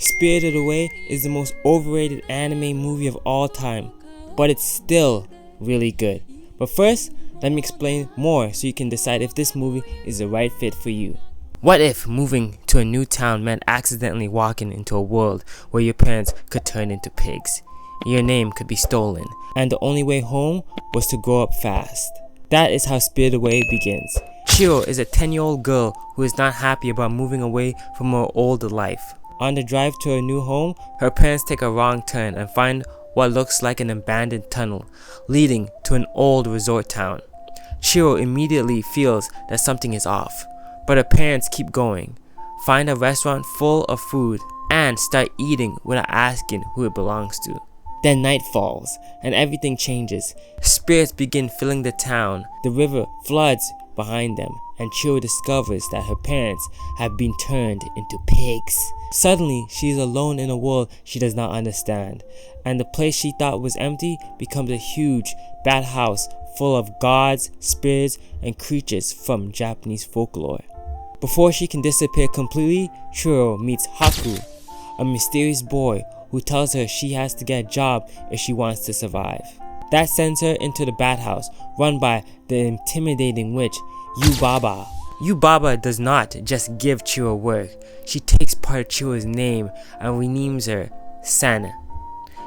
Spirited Away is the most overrated anime movie of all time, but it's still really good. But first, let me explain more so you can decide if this movie is the right fit for you. What if moving to a new town meant accidentally walking into a world where your parents could turn into pigs, your name could be stolen, and the only way home was to grow up fast? That is how Spirited Away begins. Chihiro is a 10-year-old girl who is not happy about moving away from her old life. On the drive to her new home, her parents take a wrong turn and find what looks like an abandoned tunnel leading to an old resort town. Chihiro immediately feels that something is off, but her parents keep going, find a restaurant full of food, and start eating without asking who it belongs to. Then night falls, and everything changes. Spirits begin filling the town. The river floods behind them, and Chihiro discovers that her parents have been turned into pigs. Suddenly, she is alone in a world she does not understand, and the place she thought was empty becomes a huge bad house full of gods, spirits, and creatures from Japanese folklore. Before she can disappear completely, Chihiro meets Haku, a mysterious boy who tells her she has to get a job if she wants to survive. That sends her into the bathhouse, run by the intimidating witch, Yubaba. Yubaba does not just give Chihiro work, she takes part of Chihiro's name and renames her Sen,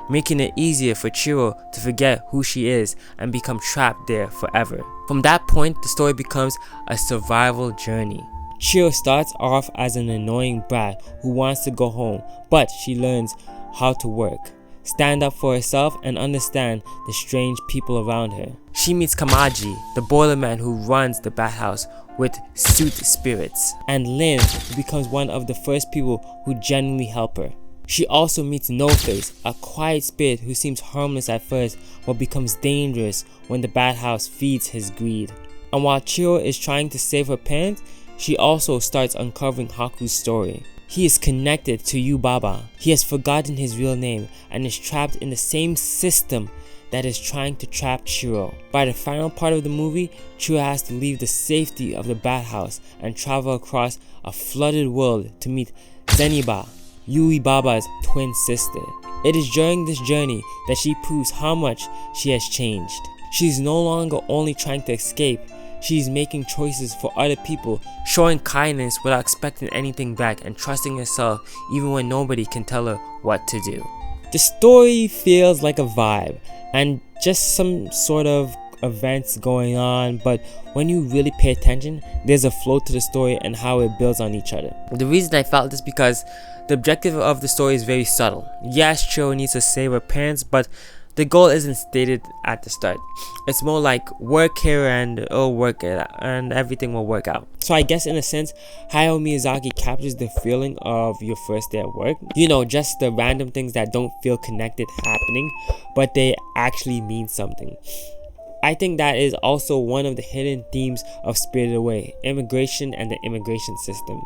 making it easier for Chihiro to forget who she is and become trapped there forever. From that point, the story becomes a survival journey. Chihiro starts off as an annoying brat who wants to go home, but she learns how to work, stand up for herself, and understand the strange people around her. She meets Kamaji, the boiler man who runs the bathhouse with suit spirits, and Lin, who becomes one of the first people who genuinely help her. She also meets No-Face, a quiet spirit who seems harmless at first but becomes dangerous when the bathhouse feeds his greed. And while Chihiro is trying to save her parents, she also starts uncovering Haku's story. He is connected to Yubaba. He has forgotten his real name and is trapped in the same system that is trying to trap Chihiro. By the final part of the movie, Chihiro has to leave the safety of the bathhouse and travel across a flooded world to meet Zeniba, Yubaba's twin sister. It is during this journey that she proves how much she has changed. She is no longer only trying to escape, she is making choices for other people, showing kindness without expecting anything back, and trusting herself even when nobody can tell her what to do. The story feels like a vibe and just some sort of events going on, but when you really pay attention, there's a flow to the story and how it builds on each other. The reason I felt this because the objective of the story is very subtle. Yes, Chihiro needs to save her parents, but the goal isn't stated at the start. It's more like work here and work it and everything will work out. So I guess in a sense, Hayao Miyazaki captures the feeling of your first day at work. You know, just the random things that don't feel connected happening, but they actually mean something. I think that is also one of the hidden themes of Spirited Away, immigration and the immigration system.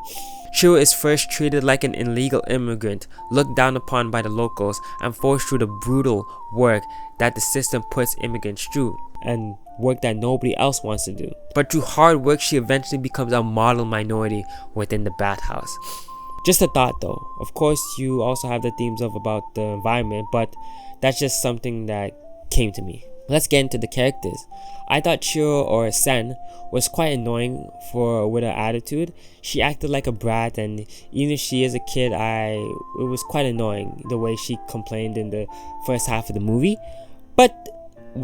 Chihiro is first treated like an illegal immigrant, looked down upon by the locals, and forced through the brutal work that the system puts immigrants through, and work that nobody else wants to do. But through hard work, she eventually becomes a model minority within the bathhouse. Just a thought though. Of course, you also have the themes of about the environment, but that's just something that came to me. Let's get into the characters. I thought Chihiro, or Sen, was quite annoying with her attitude. She acted like a brat, and even if she is a kid, it was quite annoying the way she complained in the first half of the movie. But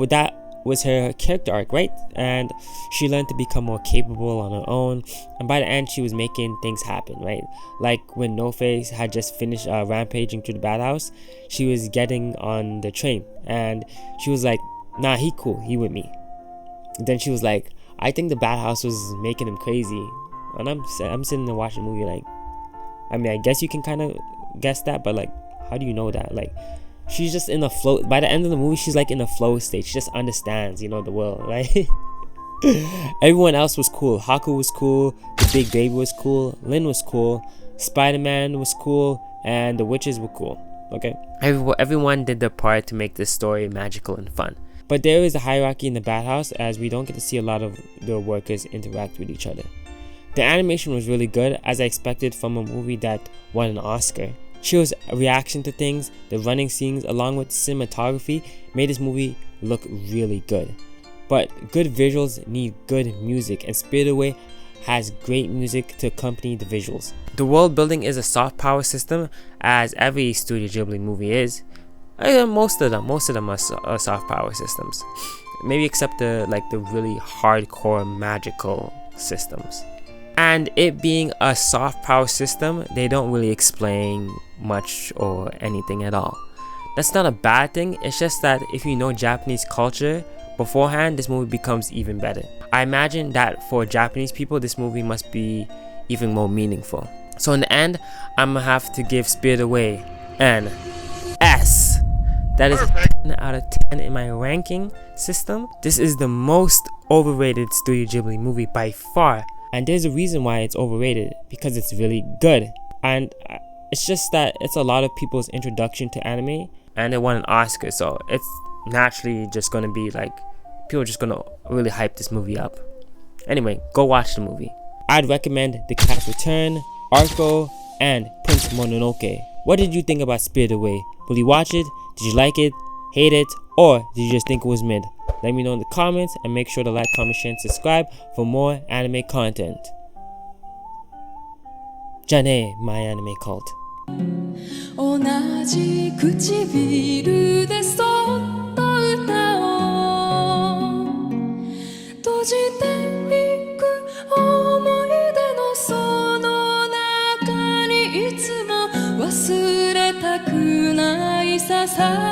that was her character arc, right? And she learned to become more capable on her own, and by the end she was making things happen, right? Like when No-Face had just finished rampaging through the bathhouse, she was getting on the train and she was like, nah, he cool, he with me. Then she was like, I think the bathhouse was making him crazy. And I'm sitting there watching the movie like, I mean, I guess you can kind of guess that, but like, how do you know that? Like, she's just in a flow. By the end of the movie, she's like in a flow state. She just understands, the world, right? Everyone else was cool. Haku was cool. The big baby was cool. Lin was cool. Spider-Man was cool. And the witches were cool. Okay? Everyone did their part to make this story magical and fun. But there is a hierarchy in the bathhouse, as we don't get to see a lot of the workers interact with each other. The animation was really good, as I expected from a movie that won an Oscar. Chihiro's reaction to things, the running scenes, along with cinematography, made this movie look really good. But good visuals need good music, and Spirited Away has great music to accompany the visuals. The world building is a soft power system, as every Studio Ghibli movie is. Most of them are soft power systems. Maybe except the really hardcore magical systems. And it being a soft power system, they don't really explain much or anything at all. That's not a bad thing, it's just that if you know Japanese culture beforehand, this movie becomes even better. I imagine that for Japanese people, this movie must be even more meaningful. So in the end, I'm gonna have to give Spirited Away an S. That is a 10 out of 10 in my ranking system. This is the most overrated Studio Ghibli movie by far. And there's a reason why it's overrated, because it's really good. And it's just that it's a lot of people's introduction to anime, and it won an Oscar, so it's naturally just gonna be like, people are just gonna really hype this movie up. Anyway, go watch the movie. I'd recommend The Cat's Return, Arco, and Prince Mononoke. What did you think about Spirited Away? Will you watch it? Did you like it? Hate it? Or did you just think it was mid? Let me know in the comments, and make sure to like, comment, share, and subscribe for more anime content. じゃあね、My Anime Cult. 同じ唇でそっと歌を閉じていく思い出のその中にいつも忘れたくないささ